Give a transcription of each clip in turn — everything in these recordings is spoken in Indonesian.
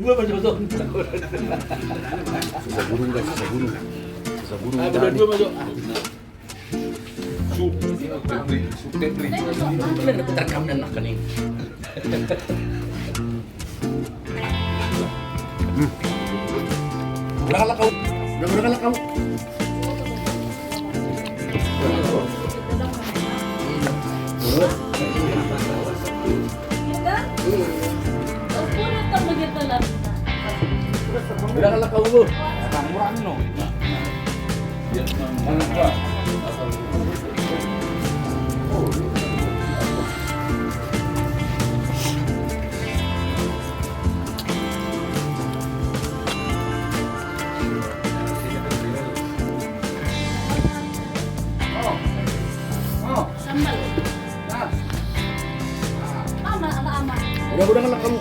Dua masuk masuk. Susah burung guys, susah burung. Susah burung. Dua masuk. Sup tebri. Kalian dapat rekam dan makan nih. Berangkatlah kau. Berangkatlah kau. Berangkatlah kau bu. Murah no. Sambal. Ama. Berangkatlah kamu.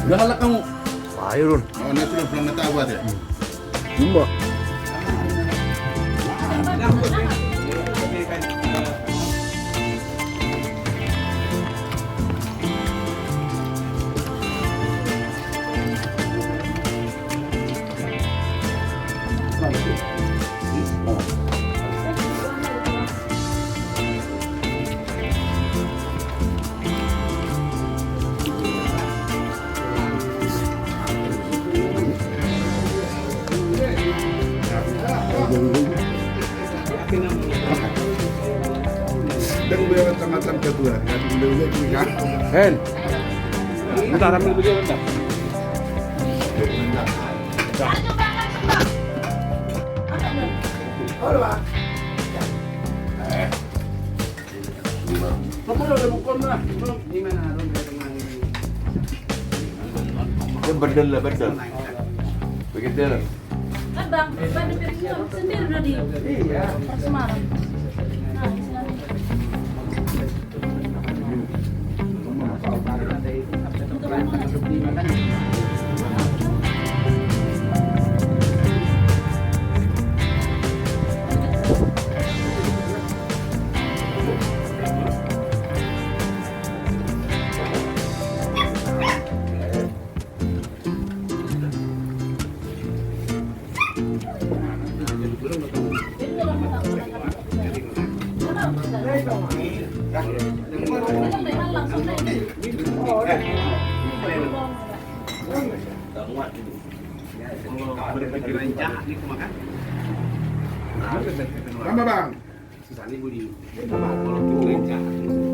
Berangkatlah kamu. Ayun. Oh, na sudah pulang natawad ya. Jumbo. Dan beliau macam kedua, ya beliau ini kan. Hen. Bentar, ambil video bentar. Kamu udah bukan lah. Gimana dong Dia bedel lah, bedel. Begitu lah. Kan bang, pada piringnya sendiri udah di Semarang. Nah, istilahnya. Lama bang. Sisanya gue di kalau tuh